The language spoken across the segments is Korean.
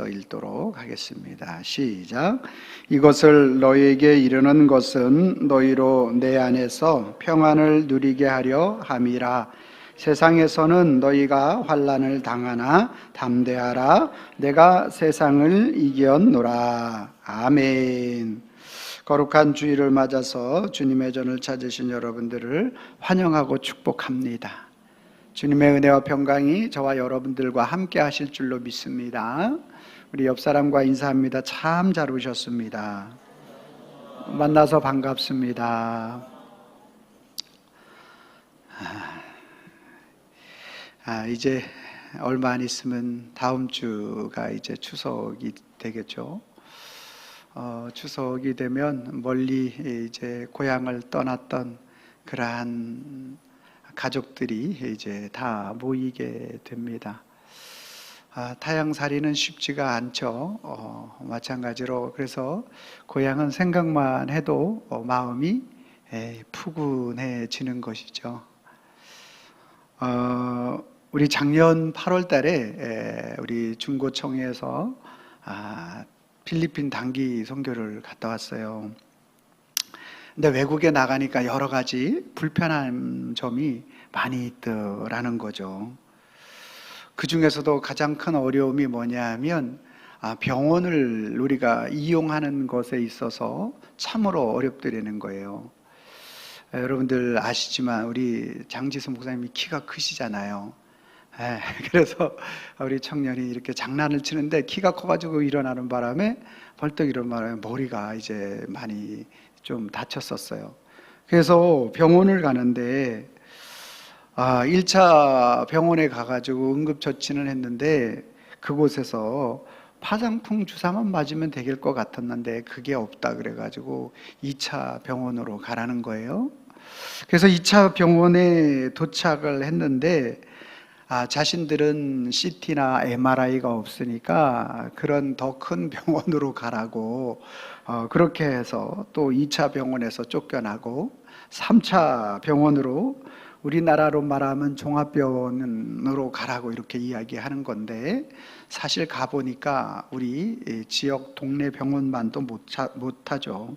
읽도록 하겠습니다. 시작. 이것을 너희에게 이르는 것은 너희로 내 안에서 평안을 누리게 하려 함이라. 세상에서는 너희가 환난을 당하나 담대하라. 내가 세상을 이겼노라. 아멘. 거룩한 주일을 맞아서 주님의 전을 찾으신 여러분들을 환영하고 축복합니다. 주님의 은혜와 평강이 저와 여러분들과 함께 하실 줄로 믿습니다. 우리 옆 사람과 인사합니다. 참 잘 오셨습니다. 만나서 반갑습니다. 이제 얼마 안 있으면 다음 주가 이제 추석이 되겠죠. 추석이 되면 멀리 이제 고향을 떠났던 그러한 가족들이 이제 다 모이게 됩니다. 타향살이는 쉽지가 않죠. 마찬가지로 그래서 고향은 생각만 해도 마음이 푸근해지는 것이죠. 우리 작년 8월 달에 우리 중고청에서 필리핀 단기 선교를 갔다 왔어요. 근데 외국에 나가니까 여러 가지 불편한 점이 많이 있더라는 거죠. 그 중에서도 가장 큰 어려움이 뭐냐면 병원을 우리가 이용하는 것에 있어서 참으로 어렵더라는 거예요. 여러분들 아시지만 우리 장지수 목사님이 키가 크시잖아요. 그래서 우리 청년이 이렇게 장난을 치는데 키가 커가지고 일어나는 바람에 벌떡 일어나면 머리가 이제 많이 좀 다쳤었어요. 그래서 병원을 가는데 1차 병원에 가가지고 응급처치는 했는데 그곳에서 파상풍 주사만 맞으면 될 것 같았는데 그게 없다 그래가지고 2차 병원으로 가라는 거예요. 그래서 2차 병원에 도착을 했는데 자신들은 CT나 MRI가 없으니까 그런 더 큰 병원으로 가라고 그렇게 해서 또 2차 병원에서 쫓겨나고 3차 병원으로 우리나라로 말하면 종합병원으로 가라고 이렇게 이야기하는 건데 사실 가보니까 우리 지역 동네 병원만도 못하죠.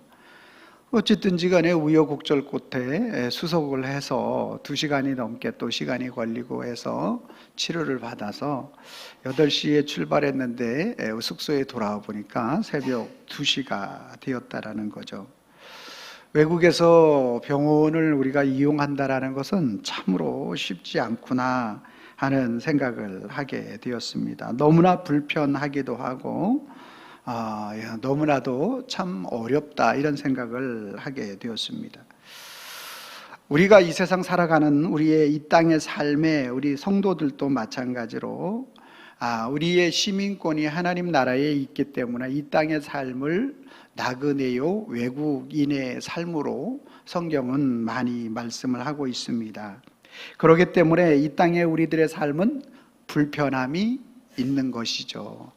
어쨌든지 간에 우여곡절 끝에 수속을 해서 2시간이 넘게 또 시간이 걸리고 해서 치료를 받아서 8시에 출발했는데 숙소에 돌아와 보니까 새벽 2시가 되었다라는 거죠. 외국에서 병원을 우리가 이용한다라는 것은 참으로 쉽지 않구나 하는 생각을 하게 되었습니다. 너무나 불편하기도 하고 너무나도 참 어렵다 이런 생각을 하게 되었습니다. 우리가 이 세상 살아가는 우리의 이 땅의 삶에 우리 성도들도 마찬가지로 우리의 시민권이 하나님 나라에 있기 때문에 이 땅의 삶을 나그네요 외국인의 삶으로 성경은 많이 말씀을 하고 있습니다. 그렇기 때문에 이 땅에 우리들의 삶은 불편함이 있는 것이죠.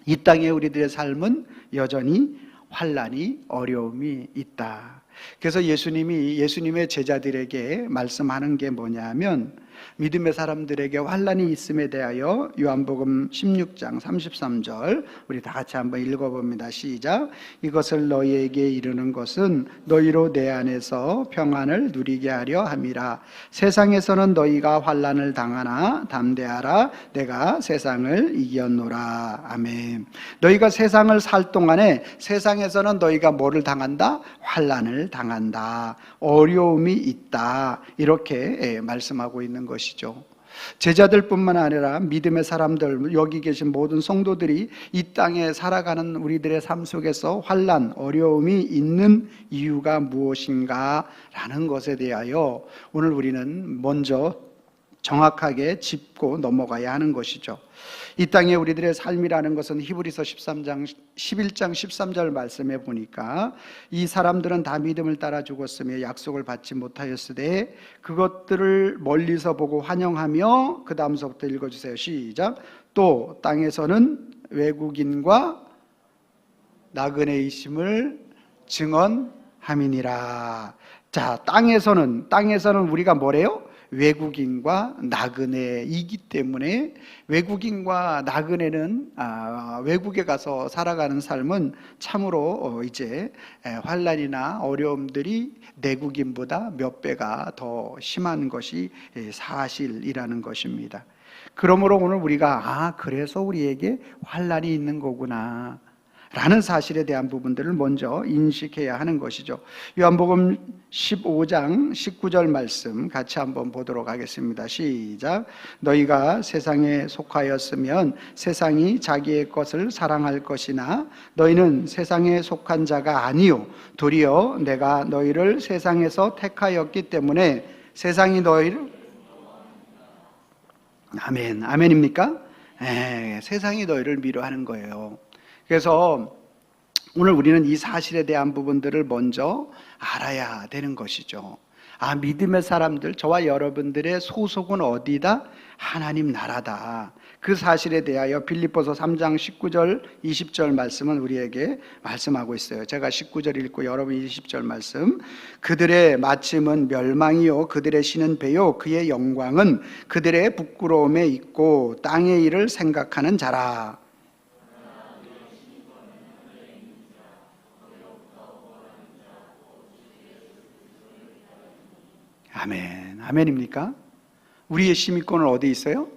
이 땅에 우리들의 삶은 여전히 환난이 어려움이 있다. 그래서 예수님의 제자들에게 말씀하는 게 뭐냐면 믿음의 사람들에게 환난이 있음에 대하여 요한복음 16장 33절 우리 다 같이 한번 읽어봅니다. 시작. 이것을 너희에게 이르는 것은 너희로 내 안에서 평안을 누리게 하려 함이라. 세상에서는 너희가 환난을 당하나 담대하라. 내가 세상을 이겼노라. 아멘. 너희가 세상을 살 동안에 세상에서는 너희가 뭐를 당한다? 환난을 당한다. 어려움이 있다. 이렇게 말씀하고 있는 것이죠. 제자들뿐만 아니라 믿음의 사람들, 여기 계신 모든 성도들이 이 땅에 살아가는 우리들의 삶 속에서 환난, 어려움이 있는 이유가 무엇인가 라는 것에 대하여 오늘 우리는 먼저 정확하게 짚고 넘어가야 하는 것이죠. 이 땅에 우리들의 삶이라는 것은 히브리서 11장 13절 말씀해 보니까 이 사람들은 다 믿음을 따라 죽었으며 약속을 받지 못하였으되 그것들을 멀리서 보고 환영하며 그 다음서부터 읽어주세요. 시작. 또 땅에서는 외국인과 나그네이심을 증언함이니라. 자, 땅에서는 우리가 뭐래요? 외국인과 나그네이기 때문에 외국인과 나그네는 외국에 가서 살아가는 삶은 참으로 이제 환난이나 어려움들이 내국인보다 몇 배가 더 심한 것이 사실이라는 것입니다. 그러므로 오늘 우리가 그래서 우리에게 환난이 있는 거구나 라는 사실에 대한 부분들을 먼저 인식해야 하는 것이죠. 요한복음 15장 19절 말씀 같이 한번 보도록 하겠습니다. 시작. 너희가 세상에 속하였으면 세상이 자기의 것을 사랑할 것이나 너희는 세상에 속한 자가 아니요 도리어 내가 너희를 세상에서 택하였기 때문에 세상이 너희를 아멘. 아멘입니까? 세상이 너희를 미워하는 거예요. 그래서 오늘 우리는 이 사실에 대한 부분들을 먼저 알아야 되는 것이죠. 믿음의 사람들, 저와 여러분들의 소속은 어디다? 하나님 나라다. 그 사실에 대하여 빌립보서 3장 19절 20절 말씀은 우리에게 말씀하고 있어요. 제가 19절 읽고 여러분이 20절 말씀. 그들의 마침은 멸망이요 그들의 신은 배요 그의 영광은 그들의 부끄러움에 있고 땅의 일을 생각하는 자라. 아멘. 아멘입니까? 우리의 시민권은 어디 있어요?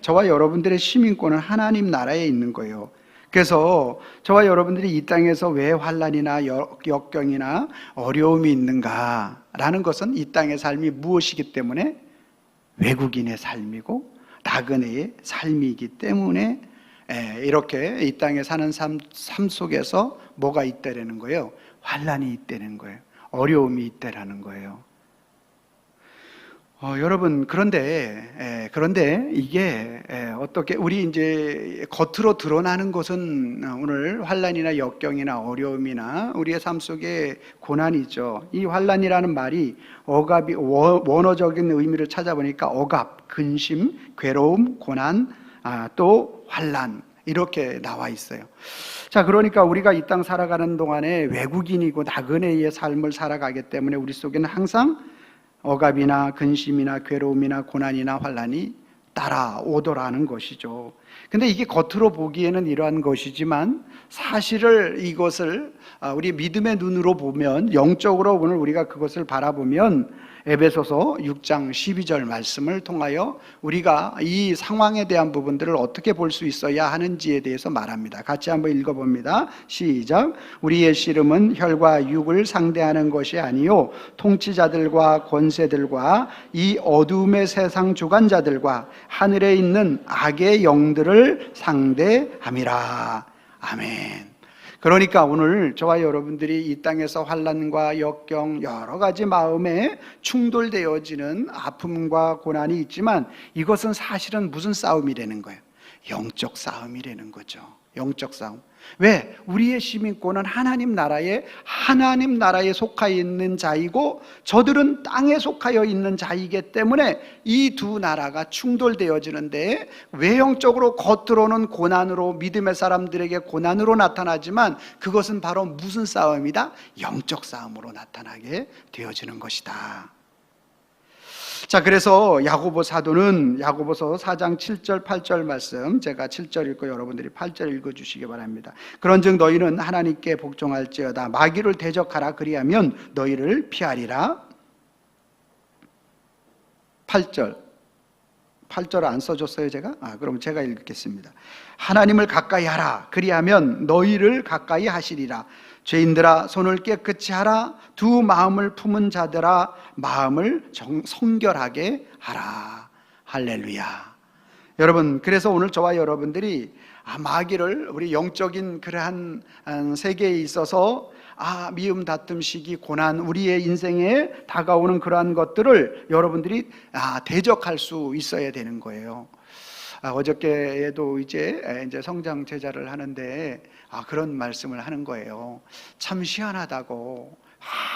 저와 여러분들의 시민권은 하나님 나라에 있는 거예요. 그래서 저와 여러분들이 이 땅에서 왜 환난이나 역경이나 어려움이 있는가라는 것은 이 땅의 삶이 무엇이기 때문에? 외국인의 삶이고 나그네의 삶이기 때문에 이렇게 이 땅에 사는 삶 속에서 뭐가 있다라는 거예요? 환난이 있다는 거예요. 어려움이 있다라는 거예요. 여러분 그런데 이게 어떻게 우리 이제 겉으로 드러나는 것은 오늘 환난이나 역경이나 어려움이나 우리의 삶 속에 고난이죠. 이 환난이라는 말이 억압이 원어적인 의미를 찾아보니까 억압, 근심, 괴로움, 고난, 또 환난 이렇게 나와 있어요. 자, 그러니까 우리가 이 땅 살아가는 동안에 외국인이고 나그네의 삶을 살아가기 때문에 우리 속에는 항상 억압이나 근심이나 괴로움이나 고난이나 환난이 따라오더라는 것이죠. 근데 이게 겉으로 보기에는 이러한 것이지만 사실을 이것을 우리 믿음의 눈으로 보면 영적으로 오늘 우리가 그것을 바라보면 에베소서 6장 12절 말씀을 통하여 우리가 이 상황에 대한 부분들을 어떻게 볼 수 있어야 하는지에 대해서 말합니다. 같이 한번 읽어봅니다. 시작. 우리의 씨름은 혈과 육을 상대하는 것이 아니요 통치자들과 권세들과 이 어둠의 세상 주관자들과 하늘에 있는 악의 영들을 상대함이라. 아멘. 그러니까 오늘 저와 여러분들이 이 땅에서 환난과 역경 여러 가지 마음에 충돌되어지는 아픔과 고난이 있지만 이것은 사실은 무슨 싸움이라는 거예요? 영적 싸움이라는 거죠. 영적 싸움. 왜? 우리의 시민권은 하나님 나라에 속하여 있는 자이고 저들은 땅에 속하여 있는 자이기 때문에 이 두 나라가 충돌되어지는데 외형적으로 겉으로는 고난으로 믿음의 사람들에게 고난으로 나타나지만 그것은 바로 무슨 싸움이다? 영적 싸움으로 나타나게 되어지는 것이다. 자, 그래서 야고보 사도는 야고보서 4장 7절 8절 말씀, 제가 7절 읽고 여러분들이 8절 읽어주시기 바랍니다. 그런즉 너희는 하나님께 복종할지어다. 마귀를 대적하라. 그리하면 너희를 피하리라. 8절 안 써줬어요 제가? 그럼 제가 읽겠습니다. 하나님을 가까이 하라. 그리하면 너희를 가까이 하시리라. 죄인들아 손을 깨끗이 하라. 두 마음을 품은 자들아 마음을 성결하게 하라. 할렐루야. 여러분, 그래서 오늘 저와 여러분들이 마귀를 우리 영적인 그러한 세계에 있어서 미움, 다툼, 시기, 고난, 우리의 인생에 다가오는 그러한 것들을 여러분들이 대적할 수 있어야 되는 거예요. 어저께에도 이제 성장 제자를 하는데 그런 말씀을 하는 거예요. 참 희한하다고.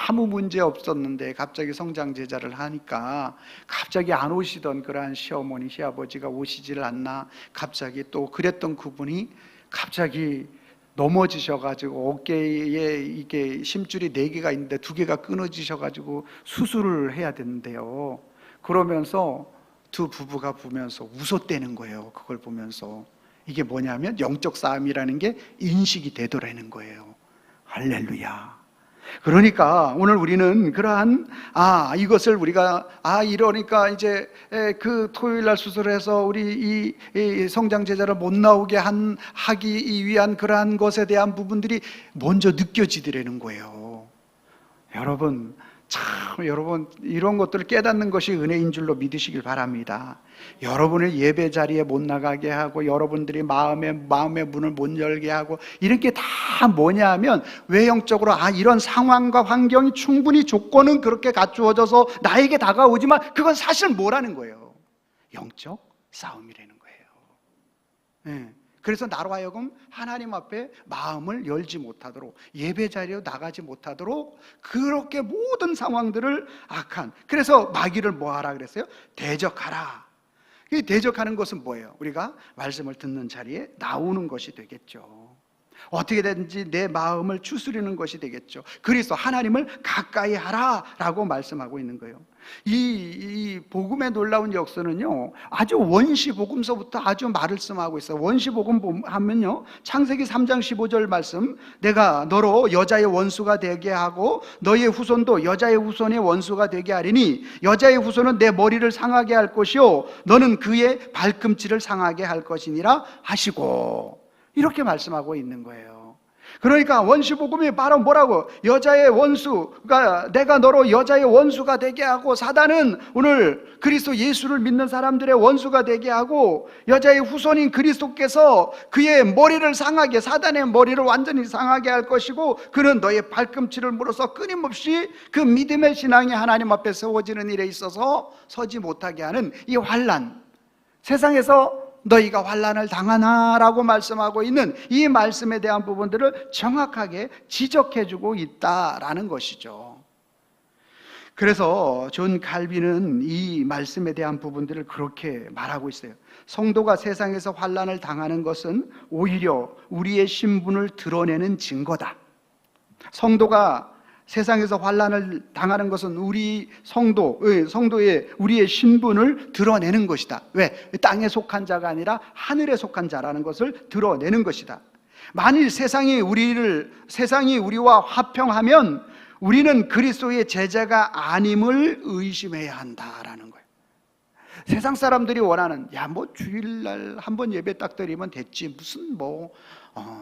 아무 문제 없었는데 갑자기 성장 제자를 하니까 갑자기 안 오시던 그러한 시어머니, 시아버지가 오시질 않나. 갑자기 또 그랬던 그분이 갑자기 넘어지셔가지고 어깨에 이게 심줄이 4개가 있는데 2개가 끊어지셔가지고 수술을 해야 되는데요. 그러면서 두 부부가 보면서 웃었대는 거예요. 그걸 보면서. 이게 뭐냐면 영적 싸움이라는 게 인식이 되더라는 거예요. 할렐루야. 그러니까 오늘 우리는 그러한 이것을 우리가 이러니까 이제 그 토요일 날 수술해서 우리 이 성장 제자를 못 나오게 하기 위한 그러한 것에 대한 부분들이 먼저 느껴지더라는 거예요. 여러분 이런 것들을 깨닫는 것이 은혜인 줄로 믿으시길 바랍니다. 여러분을 예배 자리에 못 나가게 하고 여러분들이 마음의 문을 못 열게 하고 이런 게 다 뭐냐면 외형적으로 이런 상황과 환경이 충분히 조건은 그렇게 갖추어져서 나에게 다가오지만 그건 사실 뭐라는 거예요? 영적 싸움이라는 거예요. 네. 그래서 나로 하여금 하나님 앞에 마음을 열지 못하도록 예배 자리로 나가지 못하도록 그렇게 모든 상황들을 그래서 마귀를 뭐하라 그랬어요? 대적하라. 이 대적하는 것은 뭐예요? 우리가 말씀을 듣는 자리에 나오는 것이 되겠죠. 어떻게든지 내 마음을 추스리는 것이 되겠죠. 그리스도 하나님을 가까이 하라라고 말씀하고 있는 거예요. 이 복음의 놀라운 역사는요, 아주 원시 복음서부터 아주 말을 쓰하고 있어요. 원시 복음 하면요, 창세기 3장 15절 말씀, 내가 너로 여자의 원수가 되게 하고 너의 후손도 여자의 후손의 원수가 되게 하리니 여자의 후손은 내 머리를 상하게 할 것이요 너는 그의 발꿈치를 상하게 할 것이니라 하시고, 이렇게 말씀하고 있는 거예요. 그러니까 원시복음이 바로 뭐라고? 여자의 원수가, 내가 너로 여자의 원수가 되게 하고, 사단은 오늘 그리스도 예수를 믿는 사람들의 원수가 되게 하고, 여자의 후손인 그리스도께서 그의 머리를 상하게, 사단의 머리를 완전히 상하게 할 것이고, 그는 너의 발꿈치를 물어서 끊임없이 그 믿음의 신앙이 하나님 앞에 세워지는 일에 있어서 서지 못하게 하는 이 환난, 세상에서 너희가 환난을 당하나라고 말씀하고 있는 이 말씀에 대한 부분들을 정확하게 지적해주고 있다라는 것이죠. 그래서 존 칼빈은 이 말씀에 대한 부분들을 그렇게 말하고 있어요. 성도가 세상에서 환난을 당하는 것은 오히려 우리의 신분을 드러내는 증거다. 성도가 세상에서 환난을 당하는 것은 우리 성도의 우리의 신분을 드러내는 것이다. 왜? 땅에 속한 자가 아니라 하늘에 속한 자라는 것을 드러내는 것이다. 만일 세상이 우리와 화평하면 우리는 그리스도의 제자가 아님을 의심해야 한다라는 거예요. 세상 사람들이 원하는 주일날 한번 예배 딱 드리면 됐지, 무슨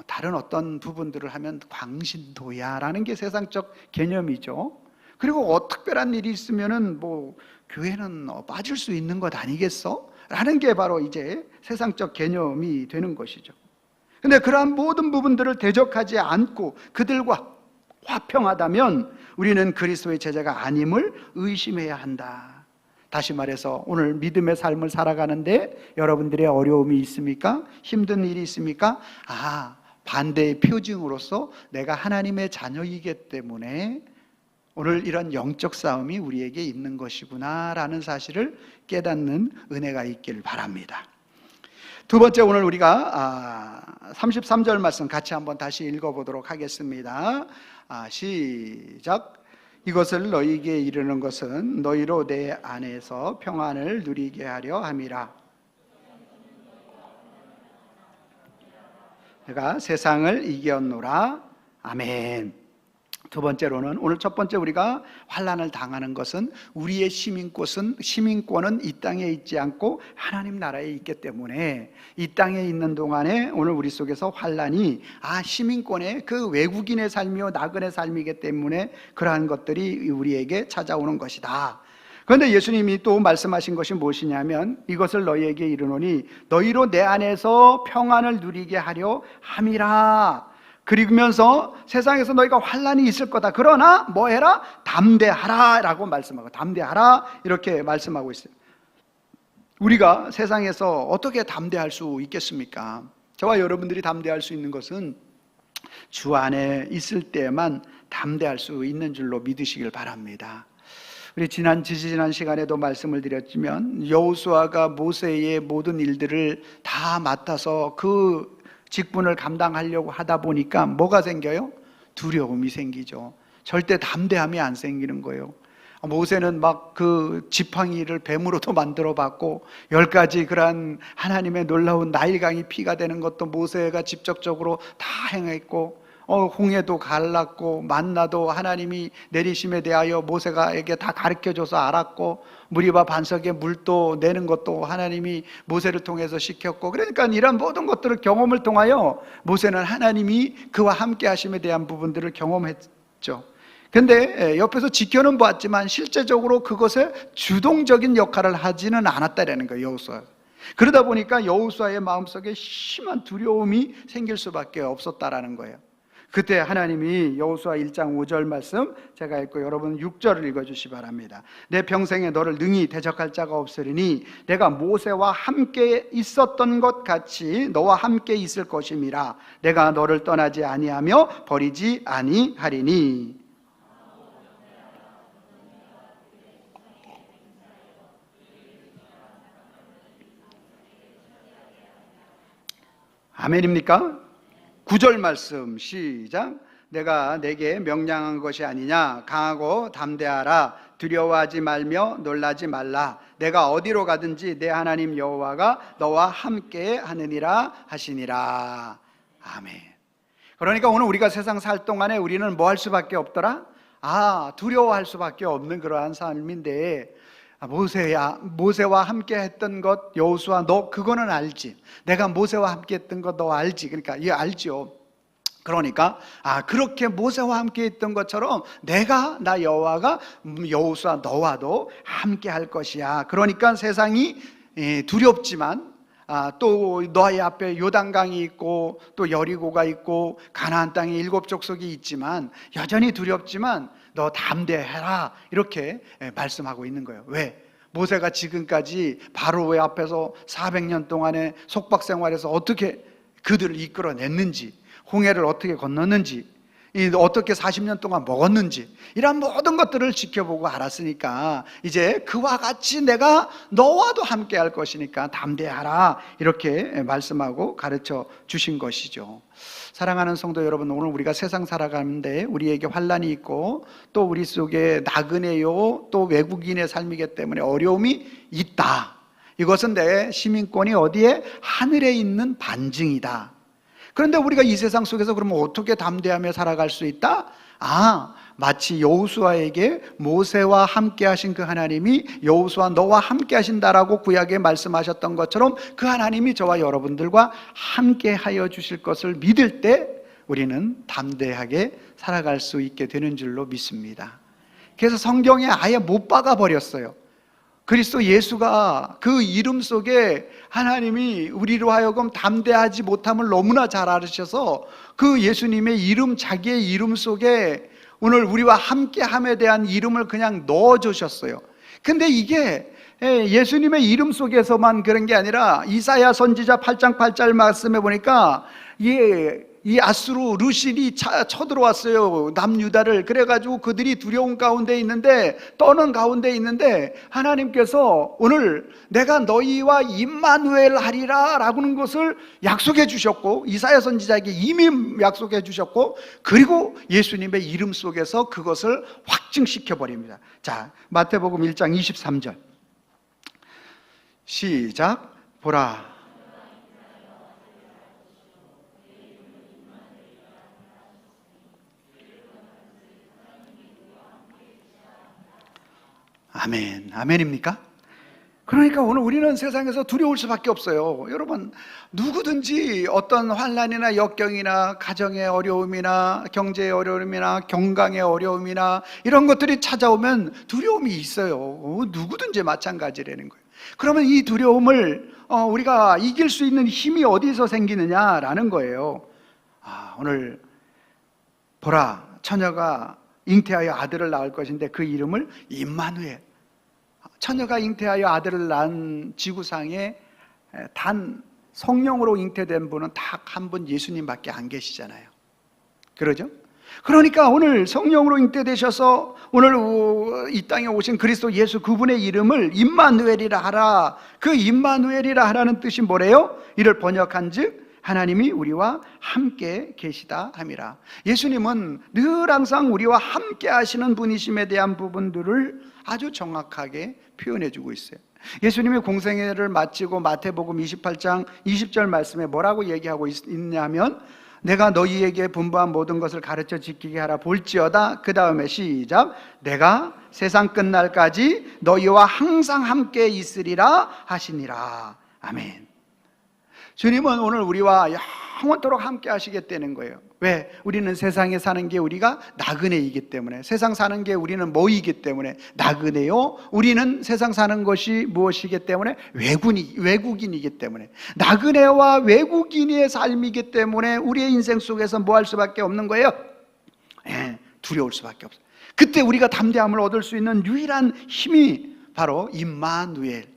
다른 어떤 부분들을 하면 광신도야라는 게 세상적 개념이죠. 그리고 특별한 일이 있으면은 교회는 빠질 수 있는 것 아니겠어? 라는 게 바로 이제 세상적 개념이 되는 것이죠. 근데 그러한 모든 부분들을 대적하지 않고 그들과 화평하다면 우리는 그리스도의 제자가 아님을 의심해야 한다. 다시 말해서 오늘 믿음의 삶을 살아가는데 여러분들의 어려움이 있습니까? 힘든 일이 있습니까? 반대의 표징으로서 내가 하나님의 자녀이기 때문에 오늘 이런 영적 싸움이 우리에게 있는 것이구나 라는 사실을 깨닫는 은혜가 있길 바랍니다. 두 번째, 오늘 우리가 33절 말씀 같이 한번 다시 읽어보도록 하겠습니다. 시작. 이것을 너희에게 이르는 것은 너희로 내 안에서 평안을 누리게 하려 함이라. 내가 세상을 이겼노라. 아멘. 두 번째로는 오늘 첫 번째 우리가 환난을 당하는 것은 우리의 시민권은 이 땅에 있지 않고 하나님 나라에 있기 때문에 이 땅에 있는 동안에 오늘 우리 속에서 환난이 시민권의 그 외국인의 삶이요 나그네 삶이기 때문에 그러한 것들이 우리에게 찾아오는 것이다. 그런데 예수님이 또 말씀하신 것이 무엇이냐면 이것을 너희에게 이르노니 너희로 내 안에서 평안을 누리게 하려 함이라. 그러면서 세상에서 너희가 환난이 있을 거다. 그러나 뭐 해라? 담대하라 라고 말씀하고, 담대하라 이렇게 말씀하고 있어요. 우리가 세상에서 어떻게 담대할 수 있겠습니까? 저와 여러분들이 담대할 수 있는 것은 주 안에 있을 때만 담대할 수 있는 줄로 믿으시길 바랍니다. 우리 지난 시간에도 말씀을 드렸지만 여호수아가 모세의 모든 일들을 다 맡아서 그 직분을 감당하려고 하다 보니까 뭐가 생겨요? 두려움이 생기죠. 절대 담대함이 안 생기는 거예요. 모세는 막 그 지팡이를 뱀으로도 만들어 봤고 10가지 그러한 하나님의 놀라운 나일강이 피가 되는 것도 모세가 직접적으로 다 행했고, 홍해도 갈랐고, 만나도 하나님이 내리심에 대하여 모세가에게 다 가르쳐줘서 알았고, 무리바 반석에 물도 내는 것도 하나님이 모세를 통해서 시켰고, 그러니까 이런 모든 것들을 경험을 통하여 모세는 하나님이 그와 함께 하심에 대한 부분들을 경험했죠. 근데 옆에서 지켜는 보았지만 실제적으로 그것에 주동적인 역할을 하지는 않았다라는 거예요, 여호수아. 그러다 보니까 여호수아의 마음속에 심한 두려움이 생길 수밖에 없었다라는 거예요. 그때 하나님이 여호수아 1장 5절 말씀 제가 읽고 여러분 6절을 읽어주시 바랍니다. 내 평생에 너를 능히 대적할 자가 없으리니 내가 모세와 함께 있었던 것 같이 너와 함께 있을 것임이라. 내가 너를 떠나지 아니하며 버리지 아니하리니. 아멘입니까? 9절 말씀 시작. 내가 내게 명령한 것이 아니냐. 강하고 담대하라. 두려워하지 말며 놀라지 말라. 내가 어디로 가든지 내 하나님 여호와가 너와 함께 하느니라 하시니라. 아멘. 그러니까 오늘 우리가 세상 살 동안에 우리는 뭐 할 수밖에 없더라? 두려워할 수밖에 없는 그러한 삶인데, 모세와 함께 했던 것, 여호수아 너 그거는 알지? 내가 모세와 함께 했던 것 너 알지? 그러니까 이 알죠. 그러니까 그렇게 모세와 함께 했던 것처럼 나 여호와가 여호수아 너와도 함께 할 것이야. 그러니까 세상이 두렵지만 또 너희 앞에 요단강이 있고 또 여리고가 있고 가나안 땅에 7 족속이 있지만 여전히 두렵지만 너 담대해라, 이렇게 말씀하고 있는 거예요. 왜? 모세가 지금까지 바로의 앞에서 400년 동안의 속박 생활에서 어떻게 그들을 이끌어냈는지, 홍해를 어떻게 건넜는지, 어떻게 40년 동안 먹었는지, 이런 모든 것들을 지켜보고 알았으니까 이제 그와 같이 내가 너와도 함께 할 것이니까 담대하라, 이렇게 말씀하고 가르쳐 주신 것이죠. 사랑하는 성도 여러분, 오늘 우리가 세상 살아가는데 우리에게 환난이 있고 또 우리 속에 나그네요 또 외국인의 삶이기 때문에 어려움이 있다. 이것은 내 시민권이 어디에? 하늘에 있는 반증이다. 그런데 우리가 이 세상 속에서 그러면 어떻게 담대하며 살아갈 수 있다? 마치 여호수아에게 모세와 함께 하신 그 하나님이 여호수아 너와 함께 하신다라고 구약에 말씀하셨던 것처럼 그 하나님이 저와 여러분들과 함께 하여 주실 것을 믿을 때 우리는 담대하게 살아갈 수 있게 되는 줄로 믿습니다. 그래서 성경에 아예 못 박아 버렸어요. 그리스도 예수가 그 이름 속에 하나님이 우리로 하여금 담대하지 못함을 너무나 잘 알으셔서 그 예수님의 이름, 자기의 이름 속에 오늘 우리와 함께함에 대한 이름을 그냥 넣어주셨어요. 근데 이게 예수님의 이름 속에서만 그런 게 아니라 이사야 선지자 8장 8절 말씀에 보니까 이 아수르 르신이 쳐들어왔어요, 남유다를. 그래가지고 그들이 두려운 가운데 있는데, 떠는 가운데 있는데 하나님께서 오늘 내가 너희와 임마누엘 하리라 라고는 것을 약속해 주셨고, 이사야 선지자에게 이미 약속해 주셨고, 그리고 예수님의 이름 속에서 그것을 확증시켜 버립니다. 자, 마태복음 1장 23절 시작. 보라, 아멘. 아멘입니까? 그러니까 오늘 우리는 세상에서 두려울 수밖에 없어요. 여러분, 누구든지 어떤 환난이나 역경이나 가정의 어려움이나 경제의 어려움이나 건강의 어려움이나 이런 것들이 찾아오면 두려움이 있어요. 누구든지 마찬가지라는 거예요. 그러면 이 두려움을 우리가 이길 수 있는 힘이 어디서 생기느냐라는 거예요. 오늘 보라, 처녀가 잉태하여 아들을 낳을 것인데 그 이름을 임마누엘. 처녀가 잉태하여 아들을 낳은 지구상에 단 성령으로 잉태된 분은 딱 한 분, 예수님밖에 안 계시잖아요. 그러죠? 그러니까 오늘 성령으로 잉태되셔서 오늘 이 땅에 오신 그리스도 예수, 그분의 이름을 임마누엘이라 하라. 그 임마누엘이라 하라는 뜻이 뭐래요? 이를 번역한 즉 하나님이 우리와 함께 계시다 함이라. 예수님은 늘 항상 우리와 함께 하시는 분이심에 대한 부분들을 아주 정확하게 표현해 주고 있어요. 예수님이 공생애를 마치고 마태복음 28장 20절 말씀에 뭐라고 얘기하고 있냐면, 내가 너희에게 분부한 모든 것을 가르쳐 지키게 하라 볼지어다. 그 다음에 시작, 내가 세상 끝날까지 너희와 항상 함께 있으리라 하시니라. 아멘. 주님은 오늘 우리와 영원토록 함께 하시겠다는 거예요. 왜? 우리는 세상에 사는 게 우리가 나그네이기 때문에, 세상 사는 게 우리는 뭐이기 때문에 나그네요. 우리는 세상 사는 것이 무엇이기 때문에? 외국인이기 때문에, 나그네와 외국인의 삶이기 때문에 우리의 인생 속에서 뭐 할 수밖에 없는 거예요? 두려울 수밖에 없어요. 그때 우리가 담대함을 얻을 수 있는 유일한 힘이 바로 임마누엘,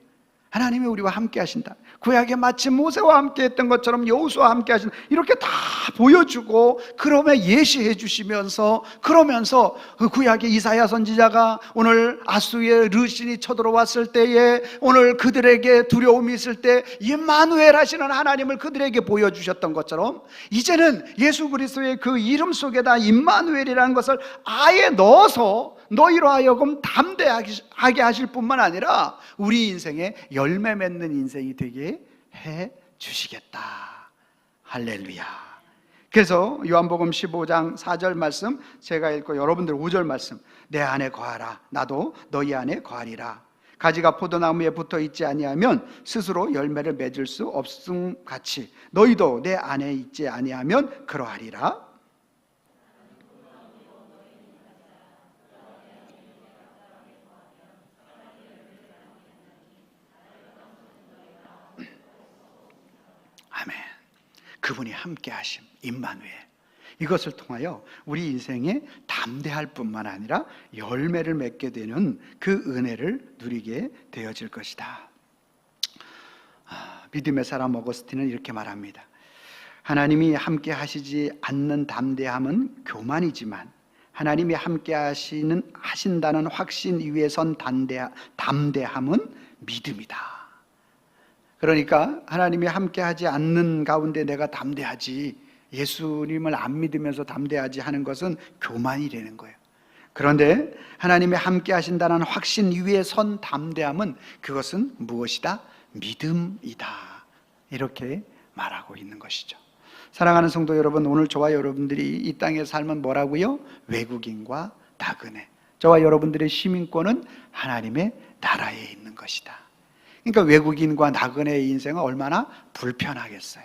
하나님이 우리와 함께 하신다. 구약에 마치 모세와 함께 했던 것처럼 여호수아와 함께 하신다, 이렇게 다 보여주고 그러면 예시해 주시면서, 그러면서 구약의 이사야 선지자가 오늘 아수의 르신이 쳐들어왔을 때에 오늘 그들에게 두려움이 있을 때 임마누엘 하시는 하나님을 그들에게 보여주셨던 것처럼, 이제는 예수 그리스도의 그 이름 속에다 임마누엘이라는 것을 아예 넣어서 너희로 하여금 담대하게 하실 뿐만 아니라 우리 인생에 열매 맺는 인생이 되게 해 주시겠다. 할렐루야. 그래서 요한복음 15장 4절 말씀 제가 읽고 여러분들 5절 말씀, 내 안에 거하라 나도 너희 안에 거하리라. 가지가 포도나무에 붙어 있지 아니하면 스스로 열매를 맺을 수 없음 같이 너희도 내 안에 있지 아니하면 그러하리라. 아멘. 그분이 함께 하심, 임마누엘, 이것을 통하여 우리 인생에 담대할 뿐만 아니라 열매를 맺게 되는 그 은혜를 누리게 되어질 것이다. 믿음의 사람 어거스틴은 이렇게 말합니다. 하나님이 함께 하시지 않는 담대함은 교만이지만 하나님이 함께 하신다는 확신 위에 선 담대함은 믿음이다. 그러니까 하나님이 함께하지 않는 가운데 내가 담대하지, 예수님을 안 믿으면서 담대하지 하는 것은 교만이라는 거예요. 그런데 하나님이 함께 하신다는 확신 위에 선 담대함은 그것은 무엇이다? 믿음이다. 이렇게 말하고 있는 것이죠. 사랑하는 성도 여러분, 오늘 저와 여러분들이 이 땅에 살면 뭐라고요? 외국인과 나그네. 저와 여러분들의 시민권은 하나님의 나라에 있는 것이다. 그러니까 외국인과 나그네의 인생은 얼마나 불편하겠어요.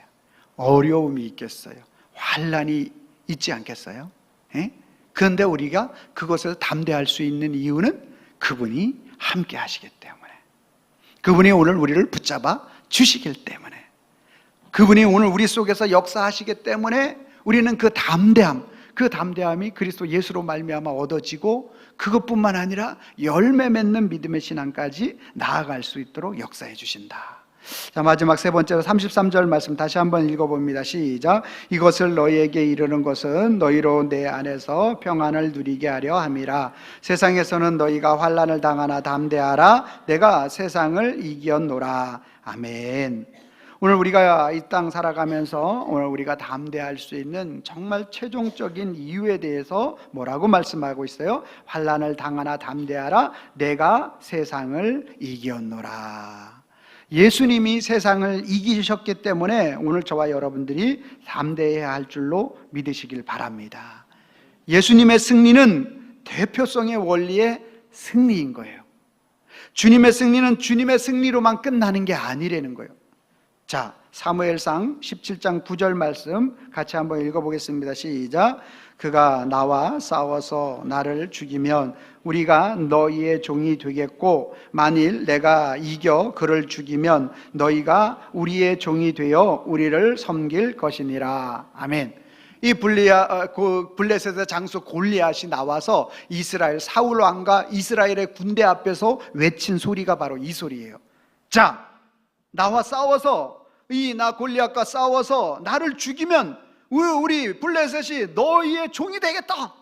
어려움이 있겠어요. 환난이 있지 않겠어요? 그런데 우리가 그것을 담대할 수 있는 이유는 그분이 함께 하시기 때문에, 그분이 오늘 우리를 붙잡아 주시기 때문에, 그분이 오늘 우리 속에서 역사하시기 때문에 우리는 그 담대함이 그리스도 예수로 말미암아 얻어지고, 그것뿐만 아니라 열매 맺는 믿음의 신앙까지 나아갈 수 있도록 역사해 주신다. 자, 마지막 세 번째로 33절 말씀 다시 한번 읽어봅니다. 시작. 이것을 너희에게 이르는 것은 너희로 내 안에서 평안을 누리게 하려 함이라. 세상에서는 너희가 환난을 당하나 담대하라. 내가 세상을 이겼노라. 아멘. 오늘 우리가 이 땅 살아가면서 오늘 우리가 담대할 수 있는 정말 최종적인 이유에 대해서 뭐라고 말씀하고 있어요? 환난을 당하나 담대하라. 내가 세상을 이겼노라. 예수님이 세상을 이기셨기 때문에 오늘 저와 여러분들이 담대해야 할 줄로 믿으시길 바랍니다. 예수님의 승리는 대표성의 원리의 승리인 거예요. 주님의 승리는 주님의 승리로만 끝나는 게 아니라는 거예요. 자, 사무엘상 17장 9절 말씀 같이 한번 읽어보겠습니다. 시작. 그가 나와 싸워서 나를 죽이면 우리가 너희의 종이 되겠고, 만일 내가 이겨 그를 죽이면 너희가 우리의 종이 되어 우리를 섬길 것이니라. 아멘. 이 블레셋의 장수 골리앗이 나와서 이스라엘 사울 왕과 이스라엘의 군대 앞에서 외친 소리가 바로 이 소리예요. 자, 나와 싸워서, 나 골리앗과 싸워서 나를 죽이면 우리 블레셋이 너희의 종이 되겠다.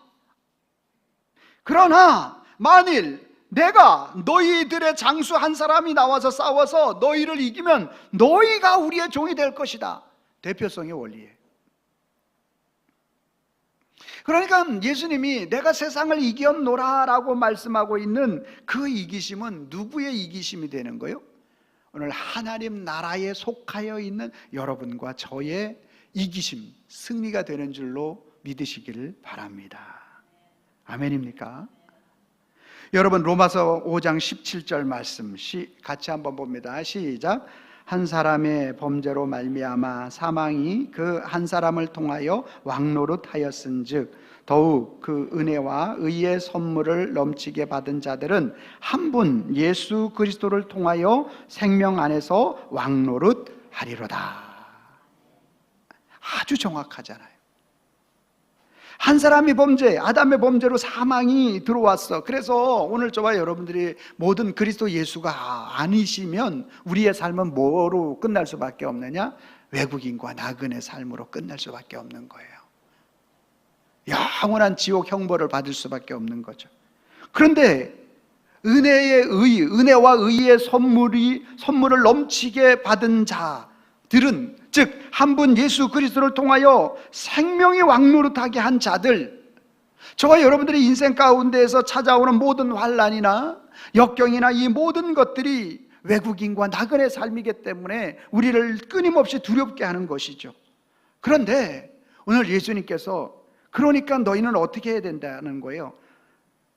그러나 만일 내가 너희들의 장수 한 사람이 나와서 싸워서 너희를 이기면 너희가 우리의 종이 될 것이다. 대표성의 원리예요. 그러니까 예수님이 내가 세상을 이겼노라라고 말씀하고 있는 그 이기심은 누구의 이기심이 되는 거예요? 오늘 하나님 나라에 속하여 있는 여러분과 저의 이기심, 승리가 되는 줄로 믿으시기를 바랍니다. 아멘입니까? 여러분, 로마서 5장 17절 말씀 같이 한번 봅니다. 시작. 한 사람의 범죄로 말미암아 사망이 그 한 사람을 통하여 왕노릇하였은즉 더욱 그 은혜와 의의 선물을 넘치게 받은 자들은 한 분 예수 그리스도를 통하여 생명 안에서 왕노릇하리로다. 아주 정확하잖아요. 한 사람이 범죄, 아담의 범죄로 사망이 들어왔어. 그래서 오늘 저와 여러분들이 모든 그리스도 예수가 아니시면 우리의 삶은 뭐로 끝날 수밖에 없느냐? 외국인과 나그네 삶으로 끝날 수밖에 없는 거예요. 영원한 지옥 형벌을 받을 수밖에 없는 거죠. 그런데 은혜와 의의 선물을 넘치게 받은 자들은, 즉 한 분 예수 그리스도를 통하여 생명이 왕노릇하게 한 자들, 저와 여러분들의 인생 가운데에서 찾아오는 모든 환난이나 역경이나 이 모든 것들이 외국인과 나그네 삶이기 때문에 우리를 끊임없이 두렵게 하는 것이죠. 그런데 오늘 예수님께서 그러니까 너희는 어떻게 해야 된다는 거예요.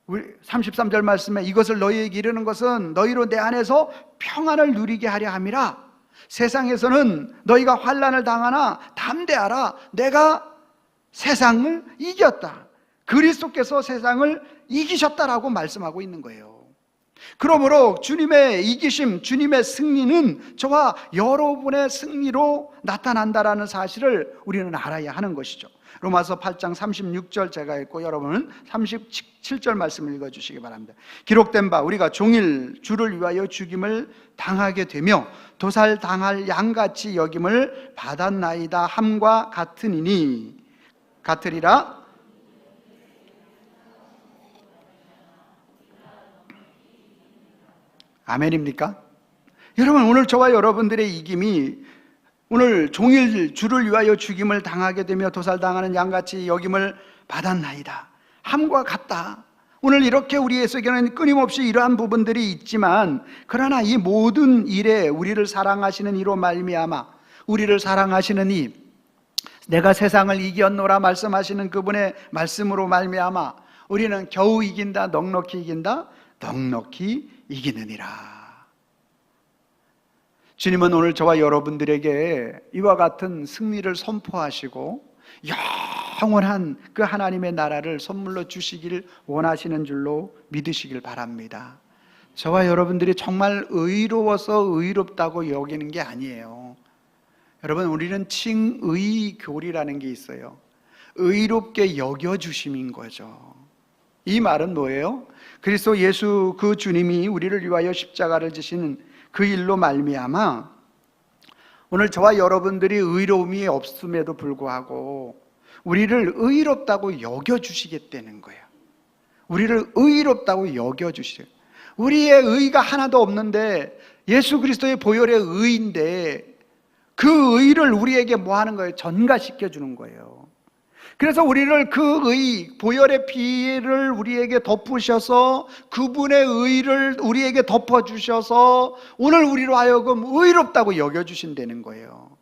33절 말씀에 이것을 너희에게 이르는 것은 너희로 내 안에서 평안을 누리게 하려 함이라. 세상에서는 너희가 환난을 당하나 담대하라. 내가 세상을 이겼다. 그리스도께서 세상을 이기셨다라고 말씀하고 있는 거예요. 그러므로 주님의 이기심, 주님의 승리는 저와 여러분의 승리로 나타난다라는 사실을 우리는 알아야 하는 것이죠. 로마서 8장 36절 제가 읽고 여러분은 37절 말씀을 읽어주시기 바랍니다. 기록된 바 우리가 종일 주를 위하여 죽임을 당하게 되며 도살당할 양같이 여김을 받았나이다 함과 같으리라. 아멘입니까? 여러분, 오늘 저와 여러분들의 이김이 오늘 종일 주를 위하여 죽임을 당하게 되며 도살당하는 양같이 여김을 받았나이다 함과 같다. 오늘 이렇게 우리의 속에는 끊임없이 이러한 부분들이 있지만, 그러나 이 모든 일에 우리를 사랑하시는 이로 말미암아, 우리를 사랑하시는 이 내가 세상을 이겼노라 말씀하시는 그분의 말씀으로 말미암아 우리는 겨우 이긴다, 넉넉히 이긴다, 넉넉히 이기느니라. 주님은 오늘 저와 여러분들에게 이와 같은 승리를 선포하시고 영원한 그 하나님의 나라를 선물로 주시기를 원하시는 줄로 믿으시길 바랍니다. 저와 여러분들이 정말 의로워서 의롭다고 여기는 게 아니에요. 여러분, 우리는 칭의교리라는 게 있어요. 의롭게 여겨주심인 거죠. 이 말은 뭐예요? 그리스도 예수 그 주님이 우리를 위하여 십자가를 지시는 그 일로 말미암아 오늘 저와 여러분들이 의로움이 없음에도 불구하고 우리를 의롭다고 여겨주시겠다는 거예요. 우리를 의롭다고 여겨주시죠. 우리의 의가 하나도 없는데 예수 그리스도의 보혈의 의인데 그 의를 우리에게 뭐 하는 거예요? 전가시켜 주는 거예요. 그래서 우리를 그 의, 보혈의 피를 우리에게 덮으셔서 그분의 의를 우리에게 덮어주셔서 오늘 우리로 하여금 의롭다고 여겨주신다는 거예요.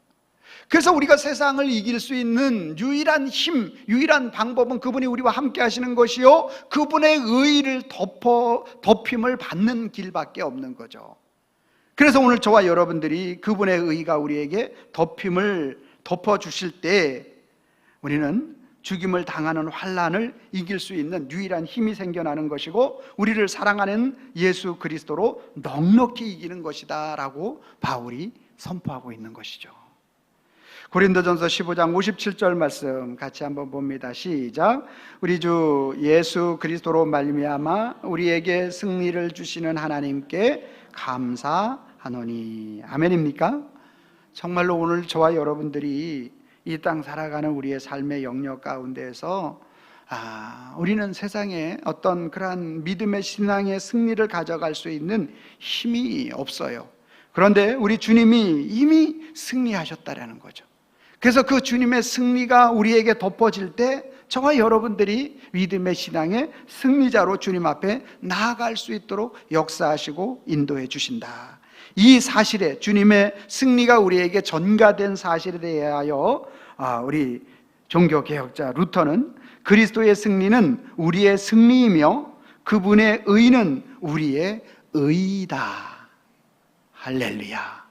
그래서 우리가 세상을 이길 수 있는 유일한 힘, 유일한 방법은 그분이 우리와 함께 하시는 것이요, 그분의 의를 덮임을 받는 길밖에 없는 거죠. 그래서 오늘 저와 여러분들이 그분의 의가 우리에게 덮임을 덮어주실 때 우리는 죽임을 당하는 환난을 이길 수 있는 유일한 힘이 생겨나는 것이고 우리를 사랑하는 예수 그리스도로 넉넉히 이기는 것이다 라고 바울이 선포하고 있는 것이죠. 고린도전서 15장 57절 말씀 같이 한번 봅니다. 시작. 우리 주 예수 그리스도로 말미암아 우리에게 승리를 주시는 하나님께 감사하노니. 아멘입니까? 정말로 오늘 저와 여러분들이 이 땅 살아가는 우리의 삶의 영역 가운데에서 우리는 세상에 어떤 그러한 믿음의 신앙의 승리를 가져갈 수 있는 힘이 없어요. 그런데 우리 주님이 이미 승리하셨다라는 거죠. 그래서 그 주님의 승리가 우리에게 덮어질 때 저와 여러분들이 믿음의 신앙의 승리자로 주님 앞에 나아갈 수 있도록 역사하시고 인도해 주신다. 이 사실에, 주님의 승리가 우리에게 전가된 사실에 대하여 우리 종교개혁자 루터는 그리스도의 승리는 우리의 승리이며 그분의 의는 우리의 의이다. 할렐루야.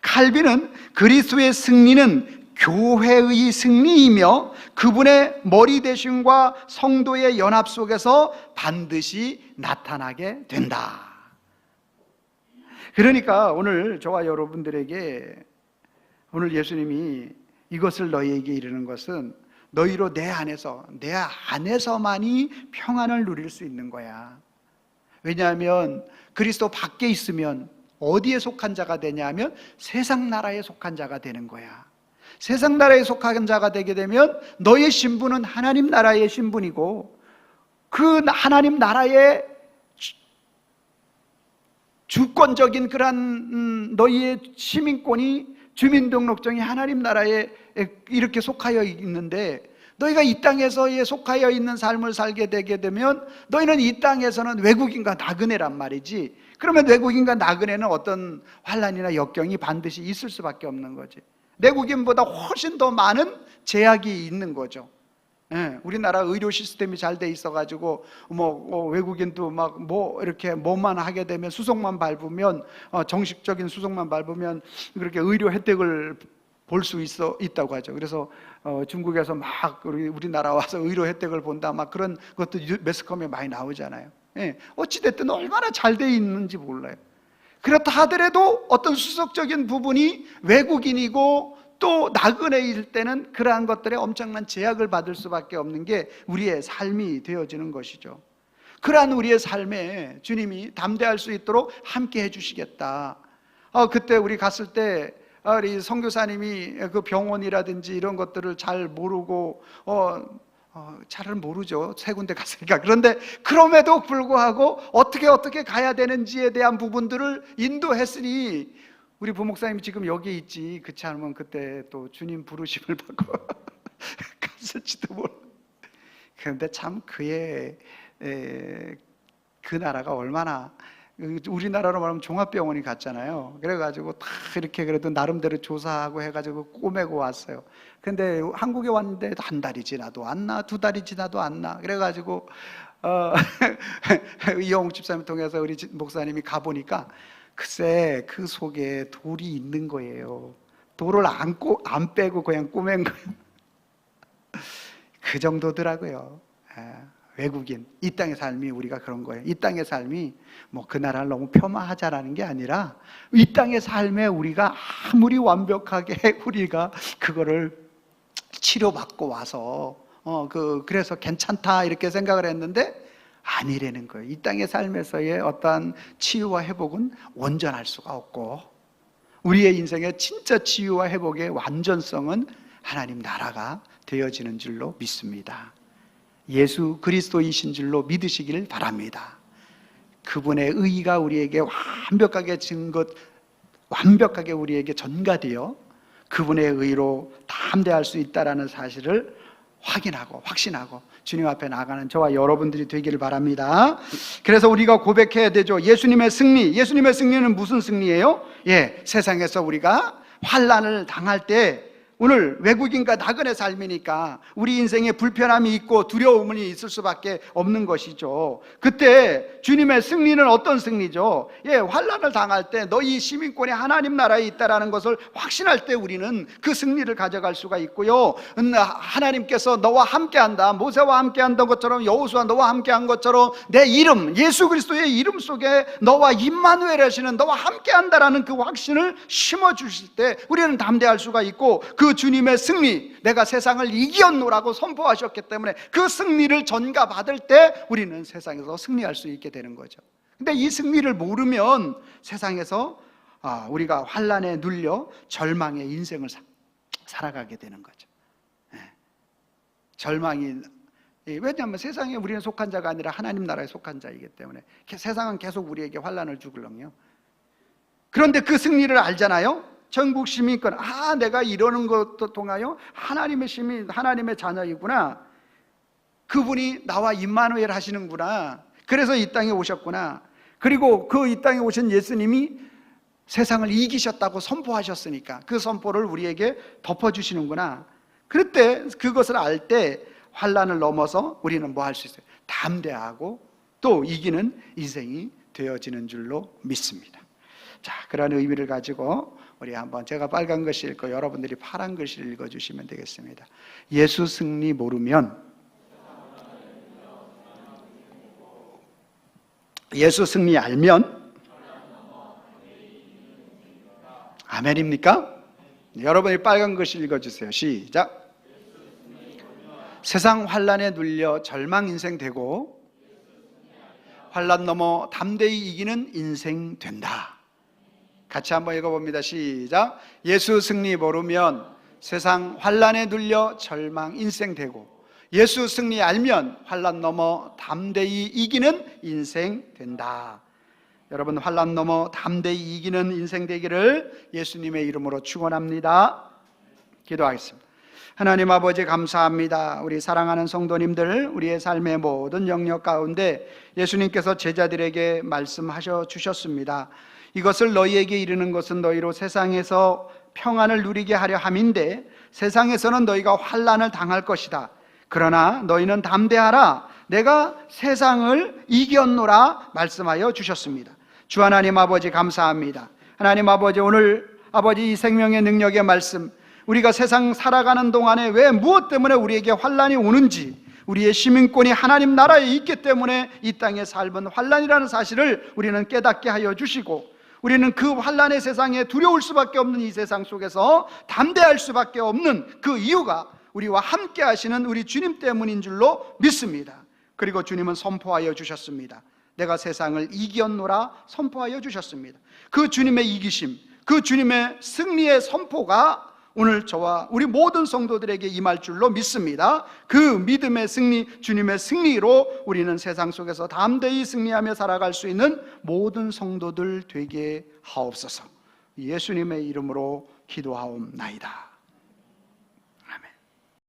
칼빈은 그리스도의 승리는 교회의 승리이며 그분의 머리 대신과 성도의 연합 속에서 반드시 나타나게 된다. 그러니까 오늘 저와 여러분들에게, 오늘 예수님이 이것을 너희에게 이르는 것은 너희로 내 안에서만이 평안을 누릴 수 있는 거야. 왜냐하면 그리스도 밖에 있으면 어디에 속한 자가 되냐 면 세상 나라에 속한 자가 되는 거야. 세상 나라에 속한 자가 되게 되면 너의 신분은 하나님 나라의 신분이고, 그 하나님 나라의 주권적인 그러한 너희의 시민권이, 주민등록증이 하나님 나라에 이렇게 속하여 있는데, 너희가 이 땅에서에 속하여 있는 삶을 살게 되게 되면 너희는 이 땅에서는 외국인과 나그네란 말이지. 그러면 외국인과 나그네는 어떤 환난이나 역경이 반드시 있을 수밖에 없는 거지. 내국인보다 훨씬 더 많은 제약이 있는 거죠. 우리나라 의료 시스템이 잘 돼 있어가지고 외국인도 이렇게 뭐만 하게 되면, 수속만 밟으면, 정식적인 수속만 밟으면 그렇게 의료 혜택을 볼 수 있다고 하죠. 그래서 중국에서 우리나라 와서 의료 혜택을 본다, 그런 것도 매스컴에 많이 나오잖아요. 어찌됐든 얼마나 잘 돼 있는지 몰라요. 그렇다 하더라도 어떤 수석적인 부분이 외국인이고 또 나그네일 때는 그러한 것들에 엄청난 제약을 받을 수밖에 없는 게 우리의 삶이 되어지는 것이죠. 그러한 우리의 삶에 주님이 담대할 수 있도록 함께 해주시겠다. 그때 우리 갔을 때 우리 선교사님이 그 병원이라든지 이런 것들을 잘 모르고 잘은 모르죠. 세 군데 갔으니까. 그런데 그럼에도 불구하고 어떻게 가야 되는지에 대한 부분들을 인도했으니, 우리 부목사님이 지금 여기 있지, 그렇지 않으면 그때 또 주님 부르심을 받고 갔을지도 몰라. 그런데 참 그 나라가 얼마나, 우리나라로 말하면 종합병원이 같잖아요. 그래가지고 다 이렇게 그래도 나름대로 조사하고 해가지고 꼬매고 왔어요. 근데 한국에 왔는데 한 달이 지나도 안 나, 두 달이 지나도 안 나. 그래가지고 이영욱 집사님 통해서 우리 목사님이 가보니까 글쎄 그 속에 돌이 있는 거예요. 돌을 안 빼고 그냥 꼬맨 거예요. 그 정도더라고요. 외국인, 이 땅의 삶이 우리가 그런 거예요. 이 땅의 삶이 그 나라를 너무 폄하하자라는 게 아니라, 이 땅의 삶에 우리가 아무리 완벽하게 우리가 그거를 치료받고 와서 그래서 괜찮다 이렇게 생각을 했는데 아니라는 거예요. 이 땅의 삶에서의 어떠한 치유와 회복은 온전할 수가 없고, 우리의 인생의 진짜 치유와 회복의 완전성은 하나님 나라가 되어지는 줄로 믿습니다. 예수 그리스도이신 줄로 믿으시길 바랍니다. 그분의 의가 우리에게 완벽하게 우리에게 전가되어 그분의 의로 담대할 수 있다는 사실을 확인하고 확신하고 주님 앞에 나가는 저와 여러분들이 되기를 바랍니다. 그래서 우리가 고백해야 되죠. 예수님의 승리는 무슨 승리예요? 세상에서 우리가 환난을 당할 때, 오늘 외국인과 나그네 삶이니까 우리 인생에 불편함이 있고 두려움이 있을 수밖에 없는 것이죠. 그때 주님의 승리는 어떤 승리죠? 환난을 당할 때 너희 시민권이 하나님 나라에 있다는 것을 확신할 때 우리는 그 승리를 가져갈 수가 있고요. 하나님께서 너와 함께한다, 모세와 함께한다는 것처럼, 여호수아 너와 함께한 것처럼 내 이름, 예수 그리스도의 이름 속에 너와 임마누엘 하시는 너와 함께한다라는 그 확신을 심어주실 때 우리는 담대할 수가 있고, 그 주님의 승리, 내가 세상을 이겼노라고 선포하셨기 때문에 그 승리를 전가받을 때 우리는 세상에서 승리할 수 있게 되는 거죠. 근데 이 승리를 모르면 세상에서 우리가 환난에 눌려 절망의 인생을 살아가게 되는 거죠. 절망이, 왜냐하면 세상에 우리는 속한 자가 아니라 하나님 나라에 속한 자이기 때문에 세상은 계속 우리에게 환난을 주거든요. 그런데 그 승리를 알잖아요. 전국 시민권, 내가 이러는 것도 통하여 하나님의 시민, 하나님의 자녀이구나. 그분이 나와 임마누엘 하시는구나. 그래서 이 땅에 오셨구나. 그리고 그 이 땅에 오신 예수님이 세상을 이기셨다고 선포하셨으니까 그 선포를 우리에게 덮어주시는구나. 그럴 때, 그것을 알 때 환난을 넘어서 우리는 뭐 할 수 있어요? 담대하고 또 이기는 인생이 되어지는 줄로 믿습니다. 자, 그런 의미를 가지고 우리 한번, 제가 빨간 글씨 읽고 여러분들이 파란 글씨를 읽어주시면 되겠습니다. 예수 승리 모르면, 예수 승리 알면, 아멘입니까? 여러분이 빨간 글씨 읽어주세요. 시작. 세상 환난에 눌려 절망 인생 되고 환난 넘어 담대히 이기는 인생 된다. 같이 한번 읽어봅니다. 시작. 예수 승리 모르면 세상 환난에 눌려 절망 인생 되고 예수 승리 알면 환난 넘어 담대히 이기는 인생 된다. 여러분, 환난 넘어 담대히 이기는 인생 되기를 예수님의 이름으로 축원합니다. 기도하겠습니다. 하나님 아버지, 감사합니다. 우리 사랑하는 성도님들, 우리의 삶의 모든 영역 가운데 예수님께서 제자들에게 말씀하셔 주셨습니다. 이것을 너희에게 이르는 것은 너희로 세상에서 평안을 누리게 하려 함인데 세상에서는 너희가 환난을 당할 것이다. 그러나 너희는 담대하라. 내가 세상을 이겼노라 말씀하여 주셨습니다. 주 하나님 아버지, 감사합니다. 하나님 아버지, 오늘 아버지 이 생명의 능력의 말씀, 우리가 세상 살아가는 동안에 왜 무엇 때문에 우리에게 환난이 오는지, 우리의 시민권이 하나님 나라에 있기 때문에 이 땅의 삶은 환난이라는 사실을 우리는 깨닫게 하여 주시고, 우리는 그 환난의 세상에 두려울 수밖에 없는 이 세상 속에서 담대할 수밖에 없는 그 이유가 우리와 함께 하시는 우리 주님 때문인 줄로 믿습니다. 그리고 주님은 선포하여 주셨습니다. 내가 세상을 이겼노라 선포하여 주셨습니다. 그 주님의 이기심, 그 주님의 승리의 선포가 오늘 저와 우리 모든 성도들에게 임할 줄로 믿습니다. 그 믿음의 승리, 주님의 승리로 우리는 세상 속에서 담대히 승리하며 살아갈 수 있는 모든 성도들 되게 하옵소서. 예수님의 이름으로 기도하옵나이다.